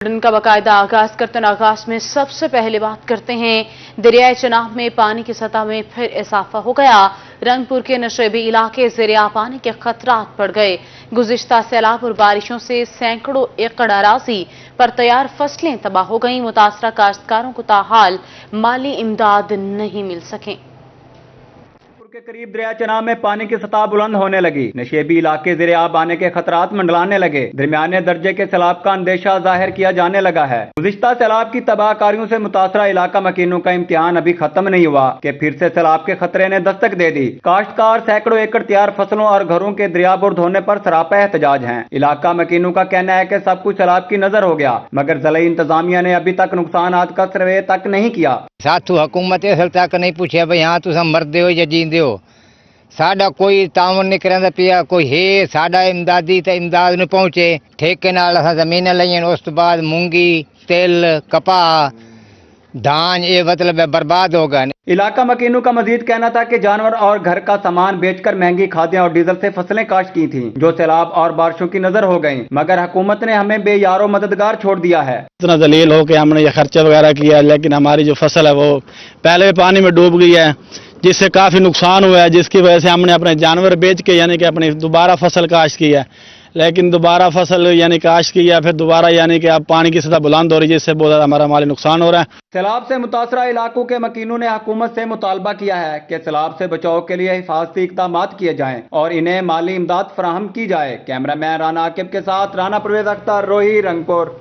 Bulletin का बाकायदा आगाज करते आगाज में सबसे पहले बात करते हैं दरियाए चनाब में पानी की सतह में फिर इजाफा हो गया। रंगपुर के नशेबी इलाके ज़ेरे पानी के खतरात बढ़ गए। गुज़िश्ता सैलाब और बारिशों से सैकड़ों एकड़ अराजी पर तैयार फसलें तबाह हो गईं। मुतासरा काश्तकारों को ताहाल माली इमदाद नहीं मिल सकें। के करीब दरिया चनाब में पानी की सतह बुलंद होने लगी। नशेबी इलाके ज़ेरे आब आने के खतरात मंडलाने लगे। दरमियाने दर्जे के सैलाब का अंदेशा जाहिर किया जाने लगा है। गुज़िश्ता सैलाब की तबाहकारियों से मुतासरा इलाका मकीनों का इम्तिहान अभी खत्म नहीं हुआ कि फिर से सैलाब के खतरे ने दस्तक दे दी। काश्तकार सैकड़ों एकड़ तैयार फसलों और घरों के दरियाबुर्द होने पर सरापा एहतजाज हैं। इलाका मकीनों का कहना है कि सब कुछ सैलाब की नजर हो गया, मगर ज़िला इंतजामिया ने अभी तक नुकसानात का सर्वे तक नहीं किया। साथू हुकूमत असल तक नहीं पूछे भाई हाँ तुम मरदे हो या जींदे हो। साडा कोई तावन नहीं करता पिया, कोई है साडा इमदादी तो इमदाद नहीं पहुंचे। ठेके नाल असां जमीन लईन, उस तो बाद मूंगी, तिल, कपाह, धान ये मतलब बर्बाद हो गए। इलाका मकीनों का मजीद कहना था कि जानवर और घर का सामान बेचकर महंगी खादें और डीजल से फसलें काश्त की थीं, जो सैलाब और बारिशों की नजर हो गईं, मगर हुकूमत ने हमें बेयारो मददगार छोड़ दिया है। इतना जलील हो के हमने ये खर्चा वगैरह किया, लेकिन हमारी जो फसल है वो पहले पानी में डूब गई है, जिससे काफी नुकसान हुआ है, जिसकी वजह से हमने अपने जानवर बेच के यानी कि अपनी दोबारा फसल काश्त की है। लेकिन दोबारा फसल यानी काश्त की है, फिर दोबारा यानी कि अब पानी की सतह बुलंद हो रही है, जिससे बहुत ज्यादा हमारा माली नुकसान हो रहा है। सैलाब से मुतासरा इलाकों के मकीनों ने हुकूमत से मुतालबा किया है कि सैलाब से बचाव के लिए हिफाजती इक़दाम किए जाएं और इन्हें माली इमदाद फराहम की जाए। कैमरामैन राना आकिब के साथ राना परवेज अख्तर, रोही, रंगपुर।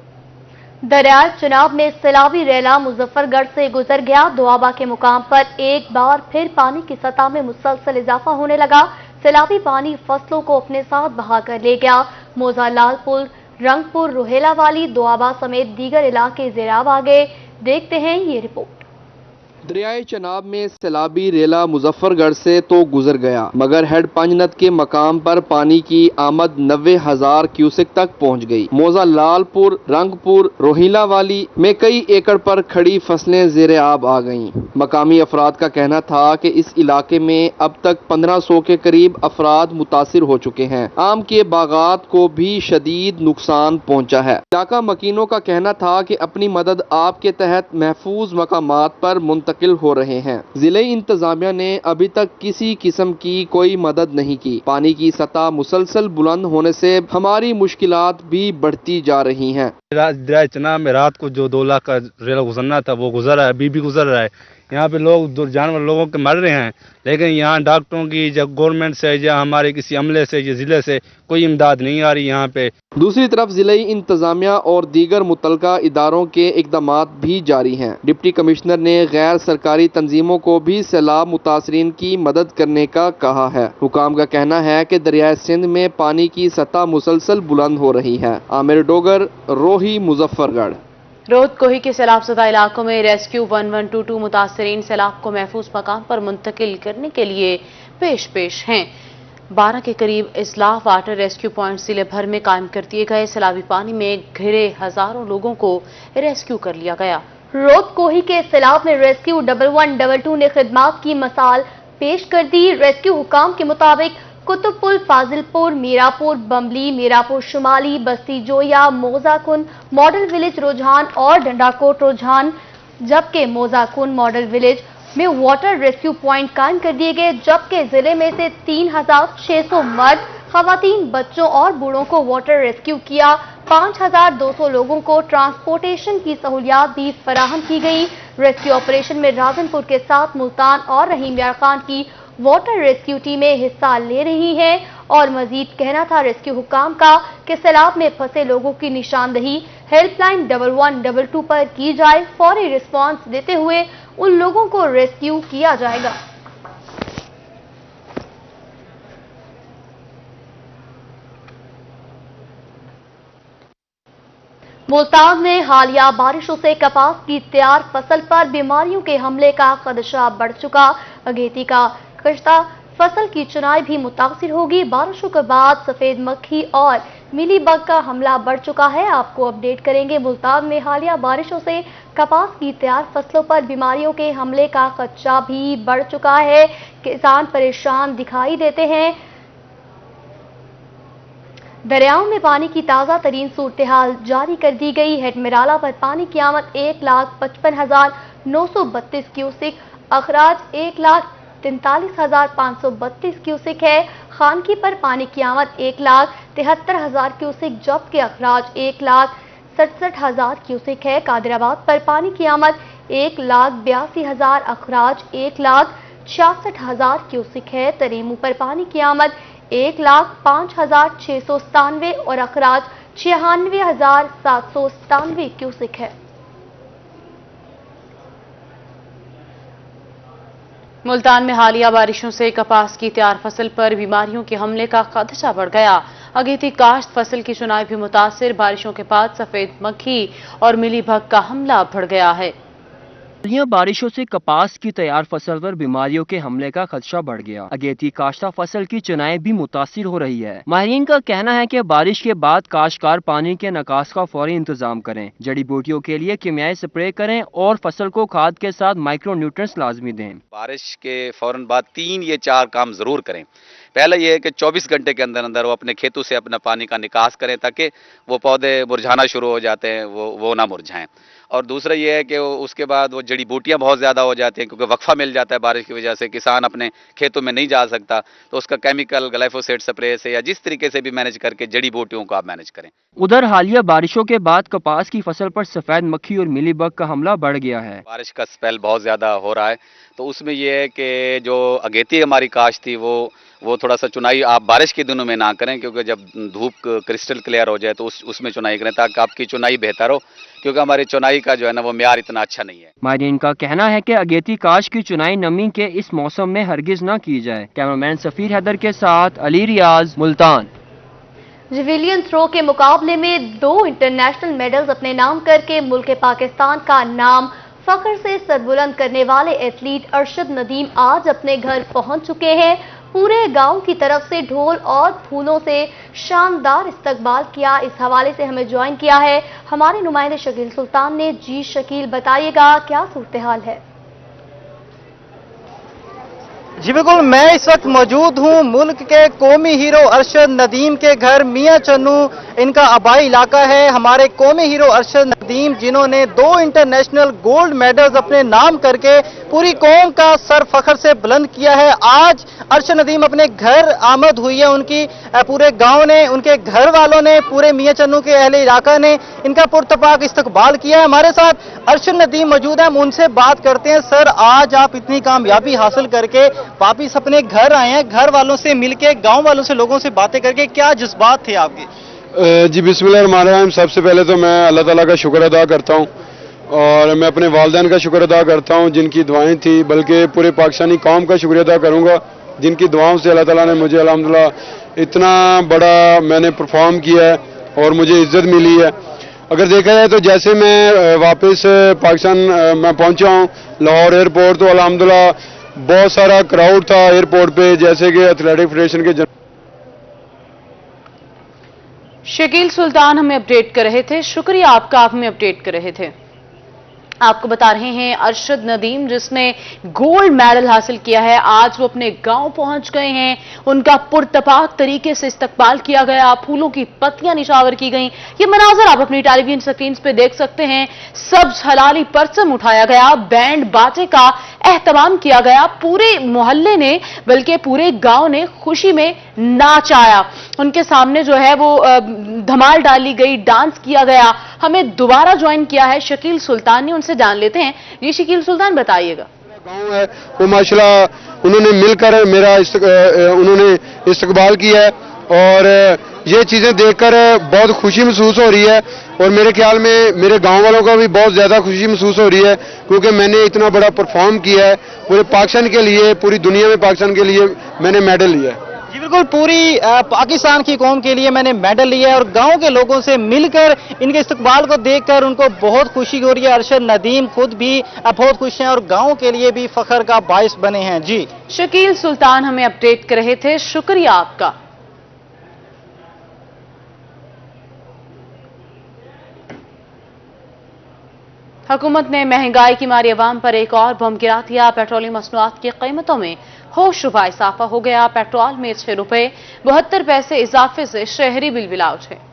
दरियाए चनाब में सैलाबी रेला मुजफ्फरगढ़ से गुजर गया। दोआबा के मुकाम पर एक बार फिर पानी की सतह में मुसलसल इजाफा होने लगा। सैलाबी पानी फसलों को अपने साथ बहा कर ले गया। मौजा, लालपुर, रंगपुर, रोहेला वाली, दोआबा समेत दीगर इलाके ज़ेराब आ गए। देखते हैं ये रिपोर्ट। दरियाए चनाब में सैलाबी रेला मुजफ्फरगढ़ से तो गुजर गया, मगर हेड पंजनत के मकाम पर पानी की आमद 90,000 क्यूसेक तक पहुंच गई। मौजा, लालपुर, रंगपुर, रोहिला वाली में कई एकड़ पर खड़ी फसलें ज़ेरे आब आ गईं। मकामी अफराद का कहना था कि इस इलाके में अब तक 1500 के करीब अफराद मुतासिर हो चुके हैं। आम के बागात को भी शदीद नुकसान पहुंचा है। इलाका मकीनों का कहना था कि अपनी मदद आपके तहत महफूज मकामात पर मुंतकिल हो रहे हैं। जिले इंतजामिया ने अभी तक किसी किस्म की कोई मदद नहीं की। पानी की सतह मुसलसल बुलंद होने से हमारी मुश्किलात भी बढ़ती जा रही हैं। दरिया चनाब में रात को जो 2 लाख का रेला गुजरना था वो गुजरा है, अभी भी गुजर रहा है। यहाँ पे लोग जानवर लोगों के मर रहे हैं, लेकिन यहाँ डॉक्टरों की या गवर्नमेंट से या हमारे किसी अमले से या जिले से कोई इमदाद नहीं आ रही यहाँ पे। दूसरी तरफ जिले इंतजामिया और दीगर मुतलका इदारों के इकदामात भी जारी हैं। डिप्टी कमिश्नर ने गैर सरकारी तंजीमों को भी सैलाब मुतासरीन की मदद करने का कहा है। हुकाम का कहना है कि दरियाए सिंध में पानी की सतह मुसलसल बुलंद हो रही है। आमिर डोगर, रोही, मुजफ्फरगढ़। रोद कोही के सैलाब ज़दा इलाकों में रेस्क्यू 1122 मुतासरीन सैलाब को महफूज मकाम पर मुंतकिल करने के लिए पेश हैं। 12 के करीब इस्लाह वाटर रेस्क्यू पॉइंट जिले भर में कायम कर दिए गए। सैलाबी पानी में घिरे हजारों लोगों को रेस्क्यू कर लिया गया। रोद कोही के सैलाब में रेस्क्यू 1122 ने खिदमात की मिसाल पेश कर दी। रेस्क्यू हुकाम के मुताबिक कुतुबपुर, फाजिलपुर, मीरापुर, बमली, मीरापुर शुमाली, बस्ती जोया, मौजाकुन, मॉडल विलेज रुझान और डंडाकोट रुझान, जबकि मौजाकुन मॉडल विलेज में वाटर रेस्क्यू पॉइंट कायम कर दिए गए। जबकि जिले में से 3600 मर्द, खवातीन, बच्चों और बूढ़ों को वाटर रेस्क्यू किया। 5200 लोगों को ट्रांसपोर्टेशन की सहूलियात भी फराहम की गई। रेस्क्यू ऑपरेशन में राजनपुर के साथ मुल्तान और रहीम यार खान की वाटर रेस्क्यू टीमें हिस्सा ले रही हैं। और मजीद कहना था रेस्क्यू हुकाम का कि सैलाब में फंसे लोगों की निशानदही हेल्पलाइन 1122 पर की जाए। फौरी रिस्पांस देते हुए उन लोगों को रेस्क्यू किया जाएगा। मुल्तान में हालिया बारिशों से कपास की तैयार फसल पर बीमारियों के हमले का खदशा बढ़ चुका। अगेती का कश्ता फसल की चुनाई भी मुतासिर होगी। बारिशों के बाद सफेद मक्खी और मिली बग का हमला बढ़ चुका है। आपको अपडेट करेंगे। मुल्तान में हालिया बारिशों से कपास की तैयार फसलों पर बीमारियों के हमले का खदशा भी बढ़ चुका है। किसान परेशान दिखाई देते हैं। दरियाओं में पानी की ताज़ा तरीन सूरत-ए-हाल जारी कर दी गई। हेड मिराला पर पानी की आमद 1,55,932 क्यूसिक, अखराज 1,43,532 क्यूसिक है। खानकी पर पानी की आमद 1,73,000 क्यूसिक जबकि अखराज 1,67,000 क्यूसिक है। कादिराबाद पर पानी की आमद 1,82,000, अखराज 1,66,000 क्यूसिक है। तरीमू पर पानी की आमद 1,05,697 और अखराज 96,797 क्यूसिक है। मुल्तान में हालिया बारिशों से कपास की तैयार फसल पर बीमारियों के हमले का खदशा बढ़ गया। अगेती काश्त फसल की चुनाई भी मुतासिर। बारिशों के बाद सफेद मक्खी और मिली भग का हमला बढ़ गया है। हालिया बारिशों से कपास की तैयार फसल पर बीमारियों के हमले का खदशा बढ़ गया। अगेती काश्ता फसल की चुनाई भी मुतासिर हो रही है। माहिरीन का कहना है कि बारिश के बाद काश्तकार पानी के निकास का फौरी इंतजाम करें, जड़ी बूटियों के लिए कीमियाई स्प्रे करें और फसल को खाद के साथ माइक्रो न्यूट्रिएंट्स लाजमी दें। बारिश के फौरन बाद 3 या 4 काम जरूर करें। पहला ये है कि 24 घंटे के अंदर अंदर वो अपने खेतों से अपना पानी का निकास करें ताकि वो पौधे मुरझाना शुरू हो जाते हैं वो ना मुरझाएं। और दूसरा ये है कि उसके बाद वो जड़ी बूटियां बहुत ज़्यादा हो जाती हैं क्योंकि वक्फा मिल जाता है बारिश की वजह से, किसान अपने खेतों में नहीं जा सकता, तो उसका केमिकल ग्लाइफोसेट स्प्रे से या जिस तरीके से भी मैनेज करके जड़ी बूटियों को आप मैनेज करें। उधर हालिया बारिशों के बाद कपास की फसल पर सफेद मक्खी और मिलीबग का हमला बढ़ गया है। बारिश का स्पेल बहुत ज़्यादा हो रहा है, तो उसमें यह है कि जो अगेती हमारी काश्त थी वो थोड़ा सा चुनाई आप बारिश के दिनों में ना करें, क्योंकि जब धूप क्रिस्टल क्लियर हो जाए तो उसमें चुनाई करें ताकि आपकी चुनाई बेहतर हो, क्योंकि हमारी चुनाई का जो है ना वो म्यार इतना अच्छा नहीं है। माहिरीन का कहना है कि अगेती काश्त की चुनाई नमी के इस मौसम में हरगिज न की जाए। कैमरामैन सफीर हैदर के साथ अली रियाज, मुल्तान। जिवेलियन थ्रो के मुकाबले में 2 इंटरनेशनल मेडल्स अपने नाम करके मुल्क पाकिस्तान का नाम फख्र से सरबुलंद करने वाले एथलीट अरशद नदीम आज अपने घर पहुंच चुके हैं। पूरे गांव की तरफ से ढोल और फूलों से शानदार इस्तकबाल किया। इस हवाले से हमें ज्वाइन किया है हमारे नुमाइंदे शकील सुल्तान ने। जी शकील, बताइएगा क्या सूरत हाल है? जी बिल्कुल, मैं इस वक्त मौजूद हूँ मुल्क के कौमी हीरो अरशद नदीम के घर मियां चन्नू इनका आबाई इलाका है। हमारे कौमी हीरो अरशद नदीम जिन्होंने 2 इंटरनेशनल गोल्ड मेडल्स अपने नाम करके पूरी कौम का सर फख्र से बुलंद किया है। आज अरशद नदीम अपने घर आमद हुई है। उनकी पूरे गांव ने, उनके घर वालों ने, पूरे मियां चन्नू के अहले इलाका ने इनका पुरतपाक इस्तकबाल किया है। हमारे साथ अरशद नदीम मौजूद है, हम उनसे बात करते हैं। सर, आज आप इतनी कामयाबी हासिल करके वापिस अपने घर आए हैं, घर वालों से मिलके, गांव वालों से, लोगों से बातें करके, क्या जज्बात थे आपके? जी बिस्मिल्लाहिर्रहमानिर्रहीम। सबसे पहले तो मैं अल्लाह ताला का शुक्र अदा करता हूँ और मैं अपने वालिदैन का शुक्र अदा करता हूँ जिनकी दुआएं थी, बल्कि पूरे पाकिस्तानी कौम का शुक्रिया अदा करूँगा जिनकी दुआओं से अल्लाह ताला ने मुझे अल्हम्दुलिल्लाह इतना बड़ा मैंने परफॉर्म किया है और मुझे इज्जत मिली है। अगर देखा जाए तो जैसे मैं वापस पाकिस्तान मैं पहुँचा हूँ लाहौर एयरपोर्ट, तो अल्हम्दुलिल्लाह बहुत सारा क्राउड था एयरपोर्ट पे, जैसे कि एथलेटिक फेडरेशन के शकील सुल्तान हमें अपडेट कर रहे थे। शुक्रिया आपका, आप हमें अपडेट कर रहे थे। आपको बता रहे हैं अरशद नदीम जिसने गोल्ड मेडल हासिल किया है, आज वो अपने गांव पहुंच गए हैं। उनका पुरतपाक तरीके से इस्तकबाल किया गया, फूलों की पत्तियां निछावर की गई। ये मनाजर आप अपनी टेलीविजन स्क्रीन पे देख सकते हैं। सब्ज हलाली परचम उठाया गया, बैंड बाजे का एहतमाम किया गया। पूरे मोहल्ले ने, बल्कि पूरे गांव ने खुशी में नाच आया। उनके सामने जो है वो धमाल डाली गई, डांस किया गया। हमें दोबारा ज्वाइन किया है शकील सुल्तान ने, उनसे जान लेते हैं। जी शकील सुल्तान, बताइएगा। गांव है वो माशाल्लाह उन्होंने मिलकर मेरा उन्होंने इस्तकबाल किया है और ये चीजें देखकर बहुत खुशी महसूस हो रही है और मेरे ख्याल में मेरे गांव वालों को भी बहुत ज्यादा खुशी महसूस हो रही है क्योंकि मैंने इतना बड़ा परफॉर्म किया है पूरे पाकिस्तान के लिए, पूरी दुनिया में पाकिस्तान के लिए मैंने मेडल लिया है। जी बिल्कुल, पूरी पाकिस्तान की कौम के लिए मैंने मेडल लिया है और गांव के लोगों से मिलकर इनके इस्तकबाल को देखकर उनको बहुत खुशी हो रही है। अरशद नदीम खुद भी बहुत खुश हैं और गांव के लिए भी फख्र का बाइस बने हैं। जी शकील सुल्तान हमें अपडेट कर रहे थे, शुक्रिया आपका। हुकूमत ने महंगाई की मारी अवाम पर एक और बम गिरा दिया। पेट्रोलियम मसनूआत की कीमतों में होशरुबा इजाफा हो गया। पेट्रोल में 6 रुपए 72 पैसे इजाफे से शहरी बिल बिलाव है।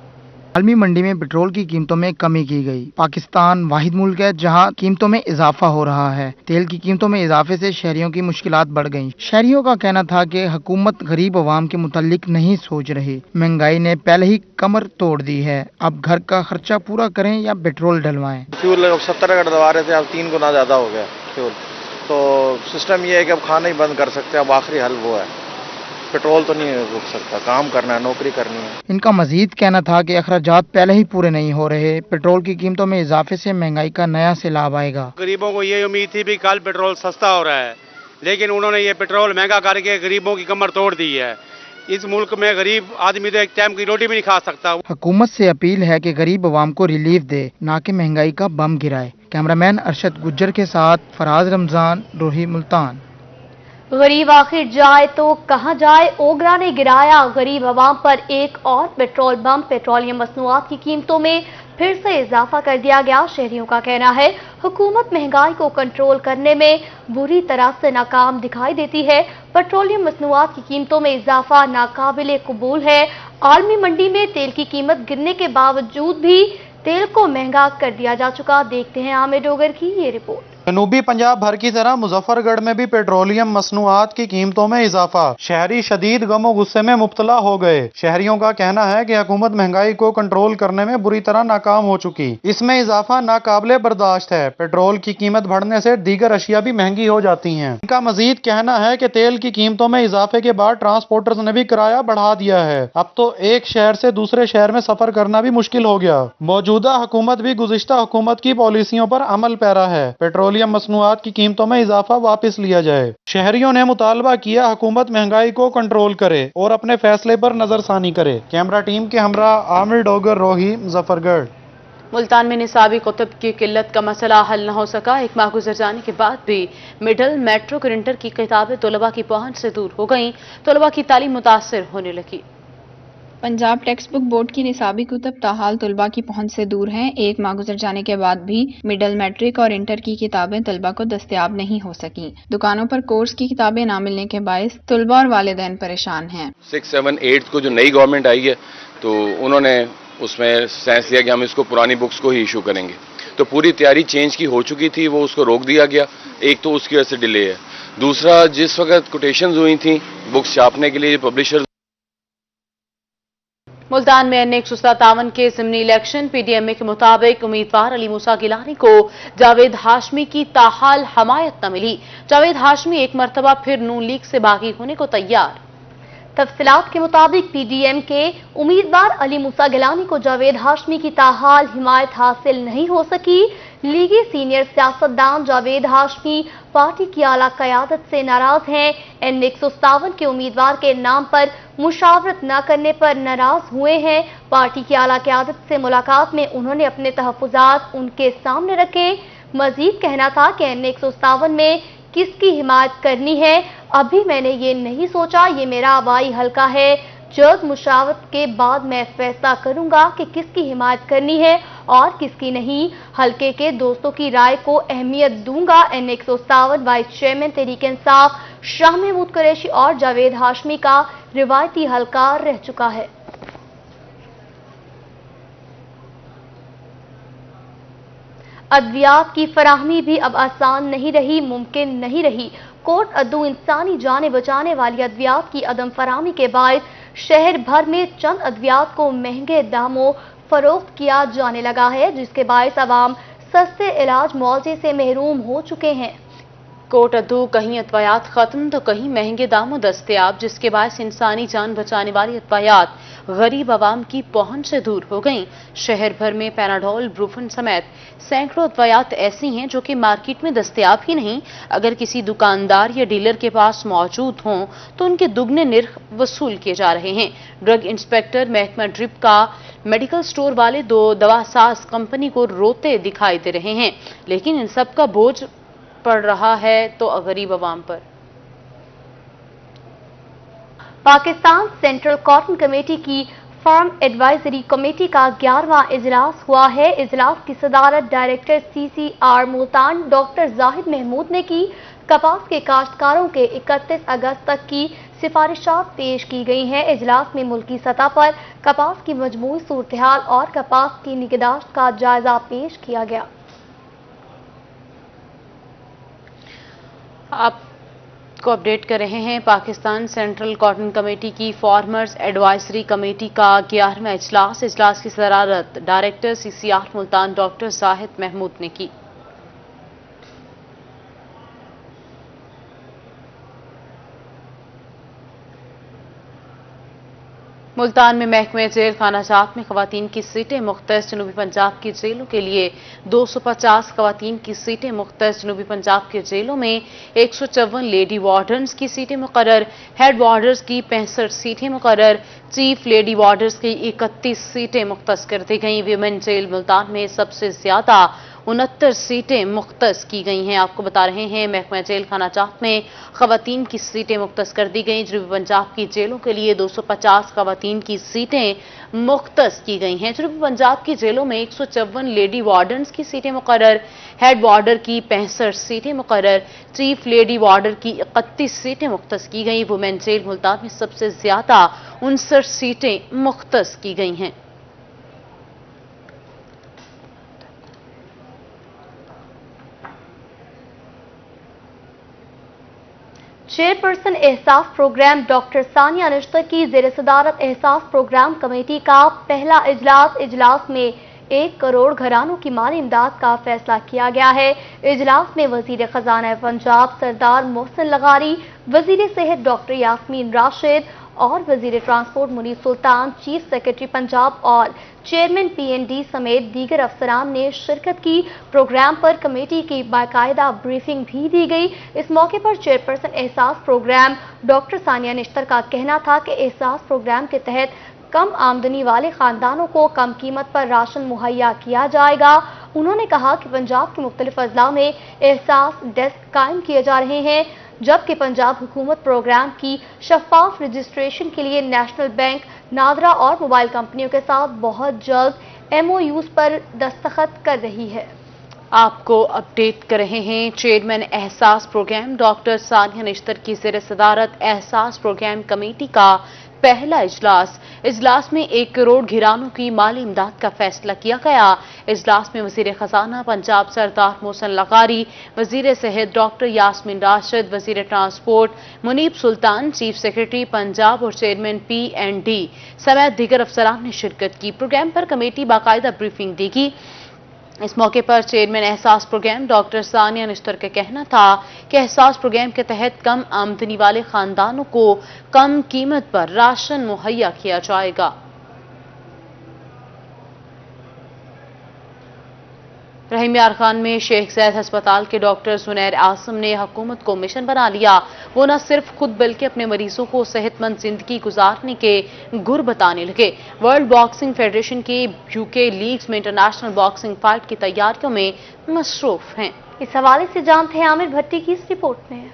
आलमी मंडी में पेट्रोल की कीमतों में कमी की गई। पाकिस्तान वाहिद मुल्क है जहां कीमतों में इजाफा हो रहा है। तेल की कीमतों में इजाफे से शहरियों की मुश्किलात बढ़ गईं। शहरियों का कहना था कि हुकूमत गरीब अवाम के मुतालिक नहीं सोच रही। महंगाई ने पहले ही कमर तोड़ दी है। अब घर का खर्चा पूरा करें या पेट्रोल डलवाएं। फ्यूल 70 का डलवा रहे थे, अब 3 गुना ज्यादा हो गया फ्यूल। तो सिस्टम ये है कि अब खाना ही बंद कर सकते हैं। अब आखिरी हल वो है, पेट्रोल तो नहीं रुक सकता, काम करना है, नौकरी करनी है। इनका मजीद कहना था कि अखराजात पहले ही पूरे नहीं हो रहे। पेट्रोल की कीमतों में इजाफे से महंगाई का नया सैलाब आएगा। गरीबों को ये उम्मीद थी भी कल पेट्रोल सस्ता हो रहा है, लेकिन उन्होंने ये पेट्रोल महंगा करके गरीबों की कमर तोड़ दी है। इस मुल्क में गरीब आदमी तो एक टाइम की रोटी भी नहीं खा सकता। हुकूमत से अपील है कि गरीब अवाम को रिलीफ दे, ना कि महंगाई का बम गिराए। कैमरामैन अरशद गुज्जर के साथ फराज रमजान, रोही मुल्तान। गरीब आखिर जाए तो कहां जाए, ओगरा ने गिराया गरीब अवाम पर एक और पेट्रोल बम। पेट्रोलियम मसनूआत की कीमतों में फिर से इजाफा कर दिया गया। शहरियों का कहना है हुकूमत महंगाई को कंट्रोल करने में बुरी तरह से नाकाम दिखाई देती है। पेट्रोलियम मसनूआत की कीमतों में इजाफा नाकाबिले कबूल है। आलमी मंडी में तेल की कीमत गिरने के बावजूद भी तेल को महंगा कर दिया जा चुका। देखते हैं आमिर डोगर की ये रिपोर्ट। जनूबी पंजाब भर की तरह मुजफ्फरगढ़ में भी पेट्रोलियम मसनूआत की कीमतों में इजाफा। शहरी शदीद गमो गुस्से में मुब्तला हो गए। शहरियों का कहना है कि हुकूमत महंगाई को कंट्रोल करने में बुरी तरह नाकाम हो चुकी। इसमें इजाफा नाकाबिले बर्दाश्त है। पेट्रोल की कीमत बढ़ने से दीगर अशिया भी महंगी हो जाती हैं। इनका मजीद कहना है कि तेल की कीमतों में इजाफे के बाद ट्रांसपोर्टर्स ने भी किराया बढ़ा दिया है। अब तो एक शहर से दूसरे शहर में सफर करना भी मुश्किल हो गया। मौजूदा हुकूमत भी गुज़िश्ता हुकूमत की पॉलिसियों पर अमल पैरा है। पेट्रोलियम मसनूआत की कीमतों में इजाफा वापस लिया जाए। शहरियों ने मुतालबा किया हुकूमत महंगाई को कंट्रोल करे और अपने फैसले पर नजरसानी करे। कैमरा टीम के हमरा आमिर डोगर, रोही, मुजफ्फरगढ़। मुल्तान में निसाबी कुतुब की किल्लत का मसला हल न हो सका। एक माह गुजर जाने के बाद भी मिडल, मेट्रिक और इंटर की किताबें तलबा की पहुंच से दूर हो गईं। तलबा की तालीम मुतासिर होने लगी। पंजाब टेक्स्ट बुक बोर्ड की निसाबी कुतब ताहाल तलबा की पहुंच से दूर हैं। एक माह गुजर जाने के बाद भी मिडल, मैट्रिक और इंटर की किताबें तलबा को दस्तयाब नहीं हो सकी। दुकानों पर कोर्स की किताबें ना मिलने के बायस तलबा और वालिदैन परेशान हैं। 6, 7, 8 को जो नई गवर्नमेंट आई है तो उन्होंने उसमें सेंस लिया कि हम इसको पुरानी बुक्स को ही इशू करेंगे। तो पूरी तैयारी चेंज की हो चुकी थी, वो उसको रोक दिया गया। एक तो उसकी वजह से डिले है। दूसरा, जिस वक्त कोटेशंस हुई थी बुक्स छापने के लिए पब्लिशर। मुल्तान में NA 157 के ज़िमनी इलेक्शन PDMA के मुताबिक उम्मीदवार अली मूसा गिलानी को जावेद हाशमी की ताहाल हमायत न मिली। जावेद हाशमी एक मरतबा फिर नून लीग से बागी होने को तैयार। तफसीलात के मुताबिक PDM के उम्मीदवार अली मूसा गिलानी को जावेद हाशमी की ताहाल हिमायत हासिल नहीं हो सकी। लीगी सीनियर सियासतदान जावेद हाशमी पार्टी की आला क़यादत से नाराज हैं। NA 157 के उम्मीदवार के नाम पर मुशावरत न करने पर नाराज हुए हैं। पार्टी की आला क़यादत से मुलाकात में उन्होंने अपने तहफ़्फ़ुज़ात उनके सामने रखे। मजीद कहना था कि NA 157 में किसकी हिमायत करनी है अभी मैंने ये नहीं सोचा, ये मेरा आबाई हल्का है। जल्द मुशावरत के बाद मैं फैसला करूंगा कि किसकी हिमायत करनी है और किसकी नहीं। हल्के के दोस्तों की राय को अहमियत दूंगा। NA 157 vice chairman Tehreek Insaf Shah Mahmood Qureshi और जावेद हाशमी का रिवायती हल्का रह चुका है। अद्वियात की फराहमी भी अब आसान नहीं रही, मुमकिन नहीं रही। कोट अद्दू इंसानी जाने बचाने वाली अद्वियात की अदम फराहमी के बायस शहर भर में चंद अद्वियात को महंगे दामों फरोख्त किया जाने लगा है, जिसके बायस अवाम सस्ते इलाज मुआवजे से महरूम हो चुके हैं। कोट अद्दू कहीं अद्वियात खत्म तो कहीं महंगे दामों दस्तयाब, जिसके बायस इंसानी जान बचाने वाली अद्वियात गरीब आवाम की पहुंच से दूर हो गईं। शहर भर में पैनाडोल, ब्रूफन समेत सैकड़ों अद्वियात ऐसी हैं जो कि मार्केट में दस्तयाब ही नहीं। अगर किसी दुकानदार या डीलर के पास मौजूद हों तो उनके दुगने निर्ख वसूल किए जा रहे हैं। ड्रग इंस्पेक्टर महकमा ड्रिप का मेडिकल स्टोर वाले 2 दवासाज कंपनी को रोते दिखाई दे रहे हैं, लेकिन इन सब का बोझ पड़ रहा है तो गरीब आवाम पर। पाकिस्तान सेंट्रल कॉटन कमेटी की रिफॉर्म एडवाइजरी कमेटी का 11वां इजलास हुआ है। इजलास की सदारत director CCR Multan doctor Zahid Mahmood ने की। कपास के काश्तकारों के 31 अगस्त तक की सिफारिशात पेश की गई हैं। इजलास में मुल्की सतह पर कपास की मजमूई सूरत-ए-हाल और कपास की निगहदाश्त का जायजा पेश किया गया। आपको अपडेट कर रहे हैं, पाकिस्तान सेंट्रल कॉटन कमेटी की फार्मर्स एडवाइजरी कमेटी का 11वां इजलास की सदारत director CCR Multan doctor Zahid Mahmood ने की। मुल्तान में महकमे जेल खानाजात में खवातीन की सीटें मुख्तस। जनूबी पंजाब की जेलों के लिए 250 खवातीन की सीटें मुख्तस। जनूबी पंजाब के जेलों में 154 लेडी वार्डन्स की सीटें मुकर्रर। हेड वार्डर्स की 65 सीटें मुकर्रर। चीफ लेडी वार्डर्स की 31 सीटें मुख्तस कर दी गई। विमेन जेल मुल्तान में सबसे ज्यादा 69 सीटें मुख्तस की गई हैं। आपको बता रहे हैं, महकमा जेल खानाजात में खवातीन की सीटें मुख्तस कर दी गई। जनूबी पंजाब की जेलों के लिए 250 खवातीन की सीटें मुख्तस की गई हैं। जनूबी पंजाब की जेलों में 154 लेडी वार्डन्स की सीटें मुकर्रर। हेड वार्डर की 65 सीटें मुकर्रर। चीफ लेडी वार्डर की 31 सीटें मुख्तस की गई। वुमेन जेल मुल्तान में सबसे ज्यादा 59 सीटें मुख्तस की गई हैं। चेयरपर्सन एहसास प्रोग्राम डॉक्टर सानिया निश्तर की ज़ेर सदारत एहसास प्रोग्राम कमेटी का पहला इजलास में 1 करोड़ घरानों की माली इमदाद का फैसला किया गया है। इजलास में वजीर खजाना पंजाब सरदार मोहसिन लगारी, वजीर सेहत डॉक्टर यास्मीन राशिद और वजीर ट्रांसपोर्ट मुनीर सुल्तान, चीफ सेक्रेटरी पंजाब और चेयरमैन PND समेत दीगर अफसरान ने शिरकत की। प्रोग्राम पर कमेटी की बाकायदा ब्रीफिंग भी दी गई। इस मौके पर चेयरपर्सन एहसास प्रोग्राम डॉक्टर सानिया निश्तर का कहना था कि एहसास प्रोग्राम के तहत कम आमदनी वाले खानदानों को कम कीमत पर राशन मुहैया किया जाएगा। उन्होंने कहा कि पंजाब के मुख्तलिफ अजला में एहसास डेस्क कायम किए जा रहे हैं, जबकि पंजाब हुकूमत प्रोग्राम की शफाफ रजिस्ट्रेशन के लिए नेशनल बैंक, नादरा और मोबाइल कंपनियों के साथ बहुत जल्द MOUs पर दस्तखत कर रही है। आपको अपडेट कर रहे हैं, चेयरमैन एहसास प्रोग्राम डॉक्टर सानिया निश्तर की ज़ेर सदारत एहसास प्रोग्राम कमेटी का पहला इजलास में 1 करोड़ घरानों की माली इमदाद का फैसला किया गया। इजलास में वजीर खजाना पंजाब सरदार मोहसिन लगारी, वजीर सेहत डॉक्टर यास्मीन राशिद, वजीर ट्रांसपोर्ट मुनीब सुल्तान, चीफ सेक्रेटरी पंजाब और चेयरमैन PND समेत दीगर अफसरान ने शिरकत की। प्रोग्राम पर कमेटी बाकायदा ब्रीफिंग देगी। इस मौके पर चेयरमैन एहसास प्रोग्राम डॉक्टर सानिया निश्तर का कहना था कि एहसास प्रोग्राम के तहत कम आमदनी वाले खानदानों को कम कीमत पर राशन मुहैया किया जाएगा। रहीम यार खान में शेख ज़ैद अस्पताल के डॉक्टर जुनैर आजम ने हुकूमत को मिशन बना लिया। वो न सिर्फ खुद बल्कि अपने मरीजों को सेहतमंद जिंदगी गुजारने के गुर बताने लगे। वर्ल्ड बॉक्सिंग फेडरेशन की UK लीग्स में इंटरनेशनल बॉक्सिंग फाइट की तैयारियों में मसरूफ हैं। इस हवाले से जानते हैं आमिर भट्टी की इस रिपोर्ट में।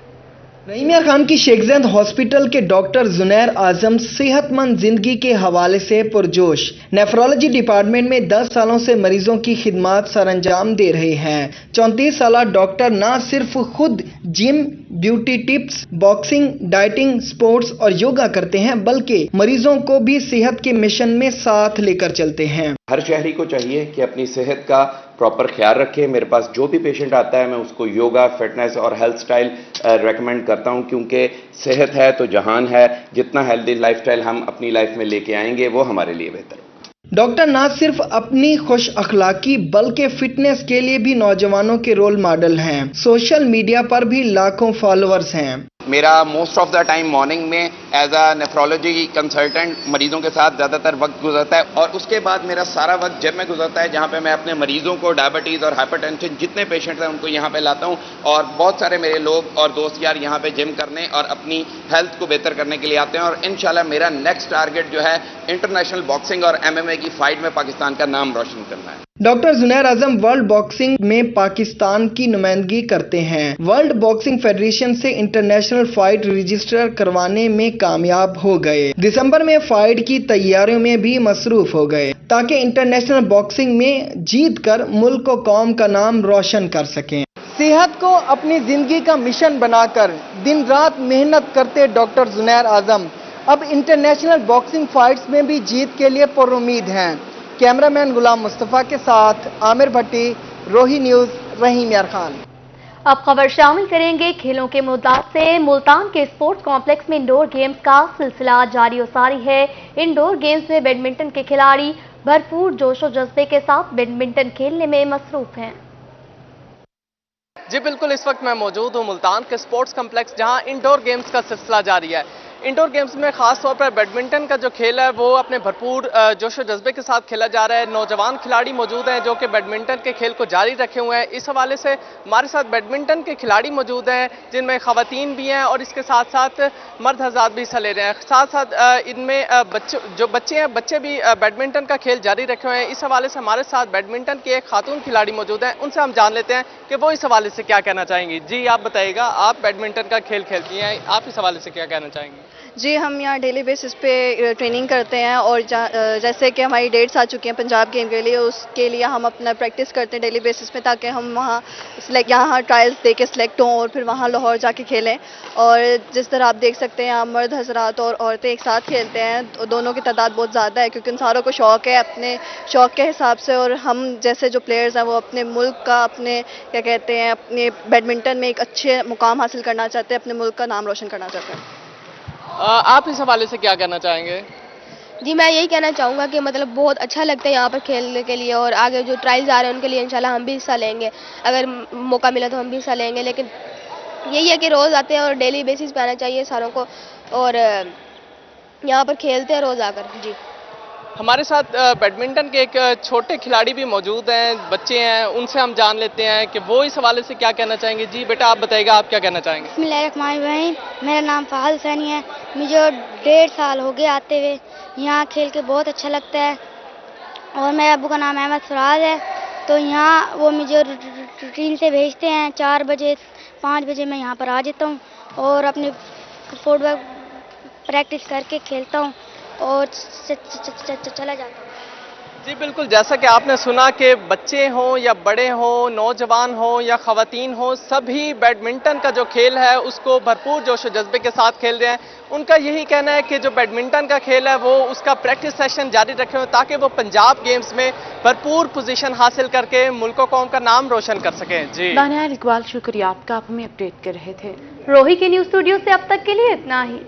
रहीम यार खान की शेख ज़ैद हॉस्पिटल के डॉक्टर जुनैर आजम सेहतमंद जिंदगी के हवाले से पुरजोश। नेफ्रोलॉजी डिपार्टमेंट में 10 सालों से मरीजों की खिदमत सरअंजाम दे रहे हैं। 34 साल डॉक्टर न सिर्फ खुद gym, beauty tips, boxing, dieting, sports और योगा करते हैं, बल्कि मरीजों को भी सेहत के मिशन में साथ लेकर चलते हैं। हर शहरी को चाहिए कि अपनी सेहत का प्रॉपर ख्याल रखे। मेरे पास जो भी पेशेंट आता है मैं उसको योगा, फिटनेस और हेल्थ स्टाइल रेकमेंड करता हूं, क्योंकि सेहत है तो जहान है। जितना हेल्दी लाइफस्टाइल हम अपनी लाइफ में लेके आएंगे वो हमारे लिए बेहतर है। डॉक्टर न सिर्फ अपनी खुश अखलाकी बल्कि फिटनेस के लिए भी नौजवानों के रोल मॉडल हैं। सोशल मीडिया पर भी लाखों फॉलोअर्स हैं। मेरा most of the time morning में एज अ नेफ्रोलॉजी कंसल्टेंट मरीजों के साथ ज़्यादातर वक्त गुजरता है, और उसके बाद मेरा सारा वक्त जिम में गुजरता है, जहाँ पे मैं अपने मरीजों को डायबिटीज़ और हाइपरटेंशन जितने पेशेंट्स हैं उनको यहाँ पे लाता हूँ। और बहुत सारे मेरे लोग और दोस्त यार यहाँ पे जिम करने और अपनी हेल्थ को बेहतर करने के लिए आते हैं। और इंशाल्लाह मेरा नेक्स्ट टारगेट जो है इंटरनेशनल बॉक्सिंग और MMA की फाइट में पाकिस्तान का नाम रोशन करना है। डॉक्टर जुनैर आजम वर्ल्ड बॉक्सिंग में पाकिस्तान की नुमाइंदगी करते हैं। वर्ल्ड बॉक्सिंग फेडरेशन से इंटरनेशनल फाइट रजिस्टर करवाने में कामयाब हो गए। दिसंबर में फाइट की तैयारियों में भी मसरूफ हो गए ताकि इंटरनेशनल बॉक्सिंग में जीत कर मुल्क को कौम का नाम रोशन कर सकें। सेहत को अपनी जिंदगी का मिशन बनाकर दिन रात मेहनत करते डॉक्टर जुनैर आजम अब इंटरनेशनल बॉक्सिंग फाइट्स में भी जीत के लिए पुरुम्मीद हैं। कैमरामैन गुलाम मुस्तफ़ा के साथ आमिर भट्टी, रोही न्यूज़, रहीम यार खान। अब खबर शामिल करेंगे खेलों के मुद्दा से। मुल्तान के स्पोर्ट्स कॉम्प्लेक्स में इंडोर गेम्स का सिलसिला जारी और सारी है। इंडोर गेम्स में बैडमिंटन के खिलाड़ी भरपूर जोशो जज्बे के साथ बैडमिंटन खेलने में मसरूफ हैं। जी बिल्कुल, इस वक्त मैं मौजूद हूँ मुल्तान के स्पोर्ट्स कॉम्प्लेक्स, जहां इंडोर गेम्स का सिलसिला जारी है। इंडोर गेम्स में खास तौर पर बैडमिंटन का जो खेल है वो अपने भरपूर जोश व जज्बे के साथ खेला जा रहा है। नौजवान खिलाड़ी मौजूद हैं जो कि बैडमिंटन के खेल को जारी रखे हुए हैं। इस हवाले से हमारे साथ बैडमिंटन के खिलाड़ी मौजूद हैं जिनमें खवातीन भी हैं और इसके साथ साथ मर्द हज़रात भी हिस्सा ले रहे हैं। साथ साथ इनमें बच्चे भी बैडमिंटन का खेल जारी रखे हुए हैं। इस हवाले से हमारे साथ बैडमिंटन के एक खातून खिलाड़ी मौजूद हैं, उनसे हम जान लेते हैं कि वो इस हवाले से क्या कहना चाहेंगी। जी आप बताइएगा, आप बैडमिंटन का खेल खेलती हैं, आप इस हवाले से क्या कहना चाहेंगी? जी हम यहाँ डेली बेसिस पे ट्रेनिंग करते हैं और जैसे कि हमारी डेट्स आ चुकी हैं पंजाब गेम के लिए, उसके लिए हम अपना प्रैक्टिस करते हैं डेली बेसिस पे ताकि हम वहाँ यहाँ ट्रायल्स दे के सिलेक्ट हों और फिर वहाँ लाहौर जाके खेलें। और जिस तरह आप देख सकते हैं यहाँ मर्द हजरात और औरतें एक साथ खेलते हैं, दोनों की तादाद बहुत ज़्यादा है क्योंकि उन सारों को शौक़ है अपने शौक़ के हिसाब से। और हम जैसे जो प्लेयर्स हैं वो अपने मुल्क का अपने क्या कहते हैं अपने बैडमिंटन में एक अच्छे मुकाम हासिल करना चाहते हैं, अपने मुल्क का नाम रोशन करना चाहते हैं। आप इस हवाले से क्या कहना चाहेंगे? जी मैं यही कहना चाहूँगा कि मतलब बहुत अच्छा लगता है यहाँ पर खेलने के लिए और आगे जो ट्रायल्स आ रहे हैं उनके लिए इंशाल्लाह हम भी हिस्सा लेंगे, अगर मौका मिला तो हम भी हिस्सा लेंगे। लेकिन यही है कि रोज़ आते हैं और डेली बेसिस पे आना चाहिए सारों को और यहाँ पर खेलते हैं रोज़ आकर। जी हमारे साथ बैडमिंटन के एक छोटे खिलाड़ी भी मौजूद हैं, बच्चे हैं, उनसे हम जान लेते हैं कि वो इस हवाले से क्या कहना चाहेंगे। जी बेटा आप बताइएगा, आप क्या कहना चाहेंगे? बिस्मिल्लाहिर्रहमानिर्रहीम, मेरा नाम फ़ाज़िल सैनी है। मुझे 1.5 साल हो गए आते हुए, यहाँ खेल के बहुत अच्छा लगता है और मेरे अब्बू का नाम अहमद फराज है। तो यहाँ वो मुझे रूटीन से भेजते हैं, 4 बजे 5 बजे मैं यहाँ पर आ जाता हूँ और अपने फुटवर्क प्रैक्टिस करके खेलता हूँ और चला जाता हूँ। जी बिल्कुल, जैसा कि आपने सुना कि बच्चे हों या बड़े हों, नौजवान हों या ख़वातीन हों, सभी बैडमिंटन का जो खेल है उसको भरपूर जोश व जज्बे के साथ खेल रहे हैं। उनका यही कहना है कि जो बैडमिंटन का खेल है वो उसका प्रैक्टिस सेशन जारी रखे हो ताकि वो पंजाब गेम्स में भरपूर पोजीशन हासिल करके मुल्क कौम का नाम रोशन कर सकें। जी दानियाल इकबाल, शुक्रिया आपका, आप हमें अपडेट कर रहे थे। रोही के न्यूज़ स्टूडियो से अब तक के लिए इतना ही।